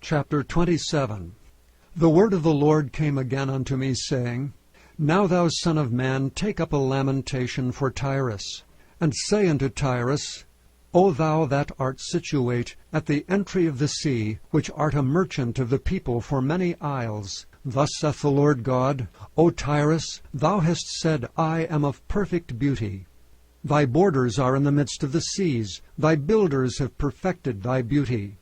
Chapter 27. The word of the Lord came again unto me, saying, Now thou son of man, take up a lamentation for Tyrus, and say unto Tyrus, O thou that art situate at the entry of the sea, which art a merchant of the people for many isles, thus saith the Lord God, O Tyrus, thou hast said, I am of perfect beauty. Thy borders are in the midst of the seas, thy builders have perfected thy beauty.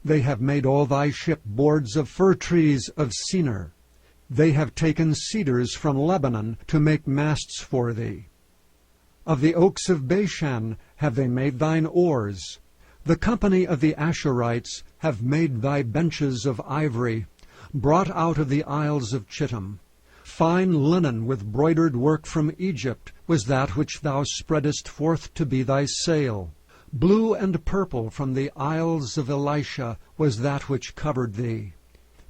They have made all thy ship boards of fir trees of Senir. They have taken cedars from Lebanon to make masts for thee. Of the oaks of Bashan have they made thine oars. The company of the Asherites have made thy benches of ivory, brought out of the isles of Chittim. Fine linen with broidered work from Egypt was that which thou spreadest forth to be thy sail. Blue and purple from the isles of Elisha was that which covered thee.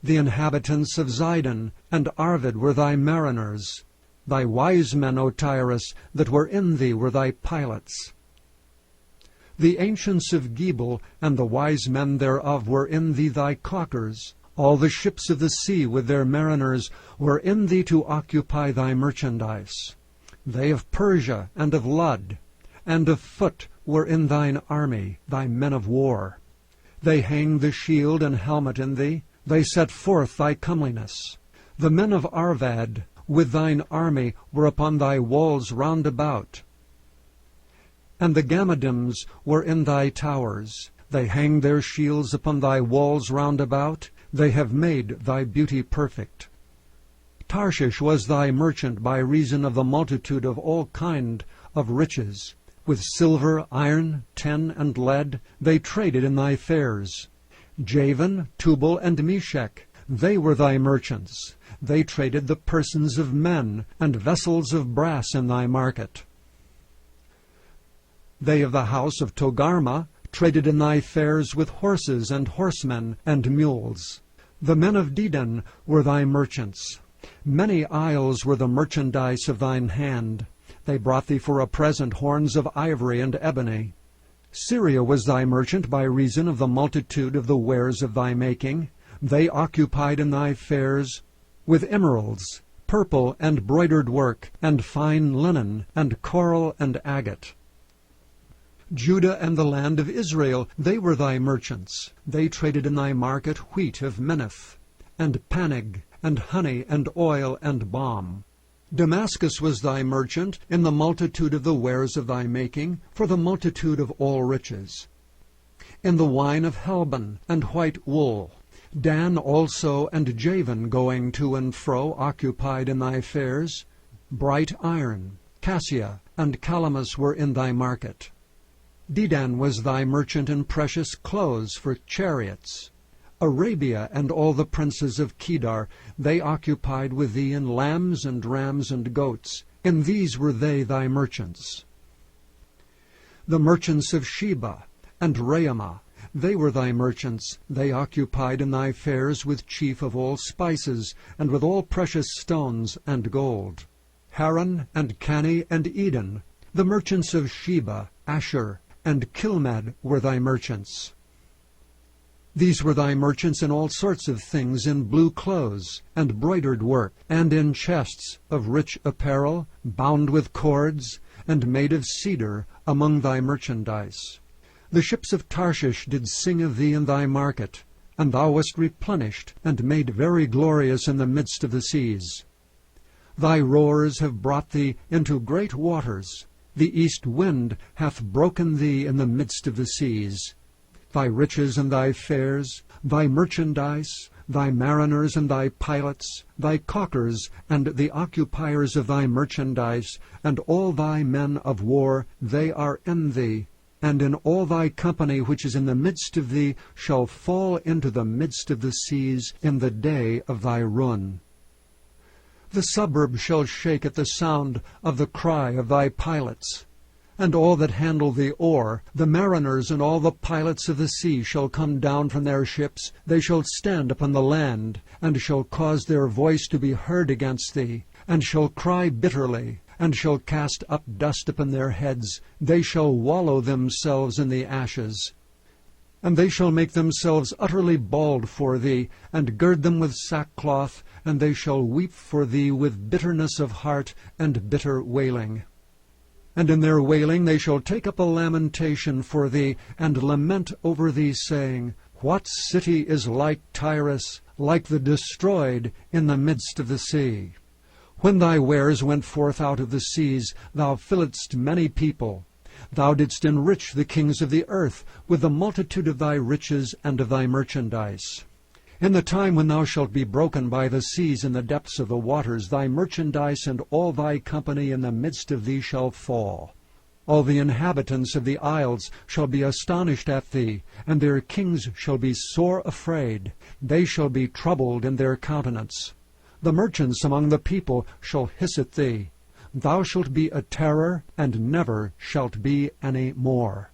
The inhabitants of Zidon and Arvad were thy mariners. Thy wise men, O Tyrus, that were in thee were thy pilots. The ancients of Gebal and the wise men thereof were in thee thy caulkers. All the ships of the sea with their mariners were in thee to occupy thy merchandise. They of Persia and of Lud and of Phut were in thine army, thy men of war. They hanged the shield and helmet in thee, they set forth thy comeliness. The men of Arvad with thine army were upon thy walls round about. And the Gammadims were in thy towers. They hanged their shields upon thy walls round about. They have made thy beauty perfect. Tarshish was thy merchant by reason of the multitude of all kind of riches. With silver, iron, tin, and lead, they traded in thy fairs. Javan, Tubal, and Meshech, they were thy merchants. They traded the persons of men, and vessels of brass in thy market. They of the house of Togarmah traded in thy fairs with horses and horsemen and mules. The men of Dedan were thy merchants. Many isles were the merchandise of thine hand. They brought thee for a present horns of ivory and ebony. Syria was thy merchant by reason of the multitude of the wares of thy making. They occupied in thy fairs with emeralds, purple and broidered work, and fine linen, and coral and agate. Judah and the land of Israel, they were thy merchants. They traded in thy market wheat of Minnith, and panig, and honey, and oil, and balm. Damascus was thy merchant in the multitude of the wares of thy making, for the multitude of all riches. In the wine of Helbon and white wool. Dan also and Javan going to and fro occupied in thy fairs. Bright iron, cassia, and calamus were in thy market. Dedan was thy merchant in precious clothes for chariots. Arabia and all the princes of Kedar, they occupied with thee in lambs and rams and goats. In these were they thy merchants. The merchants of Sheba and Raamah, they were thy merchants. They occupied in thy fairs with chief of all spices, and with all precious stones and gold. Haran and Cani and Eden, the merchants of Sheba, Asher, and Kilmad were thy merchants. These were thy merchants in all sorts of things, in blue clothes, and broidered work, and in chests of rich apparel, bound with cords, and made of cedar, among thy merchandise. The ships of Tarshish did sing of thee in thy market, and thou wast replenished, and made very glorious in the midst of the seas. Thy roars have brought thee into great waters. The east wind hath broken thee in the midst of the seas. Thy riches and thy fairs, thy merchandise, thy mariners and thy pilots, thy caulkers and the occupiers of thy merchandise, and all thy men of war, they are in thee. And in all thy company which is in the midst of thee shall fall into the midst of the seas in the day of thy ruin. The suburb shall shake at the sound of the cry of thy pilots. And all that handle the oar, the mariners and all the pilots of the sea shall come down from their ships. They shall stand upon the land, and shall cause their voice to be heard against thee, and shall cry bitterly, and shall cast up dust upon their heads. They shall wallow themselves in the ashes. And they shall make themselves utterly bald for thee, and gird them with sackcloth, and they shall weep for thee with bitterness of heart and bitter wailing. And in their wailing they shall take up a lamentation for thee, and lament over thee, saying, What city is like Tyrus, like the destroyed in the midst of the sea? When thy wares went forth out of the seas, thou filledst many people. Thou didst enrich the kings of the earth with the multitude of thy riches and of thy merchandise. In the time when thou shalt be broken by the seas in the depths of the waters, thy merchandise and all thy company in the midst of thee shall fall. All the inhabitants of the isles shall be astonished at thee, and their kings shall be sore afraid. They shall be troubled in their countenance. The merchants among the people shall hiss at thee. Thou shalt be a terror, and never shalt be any more.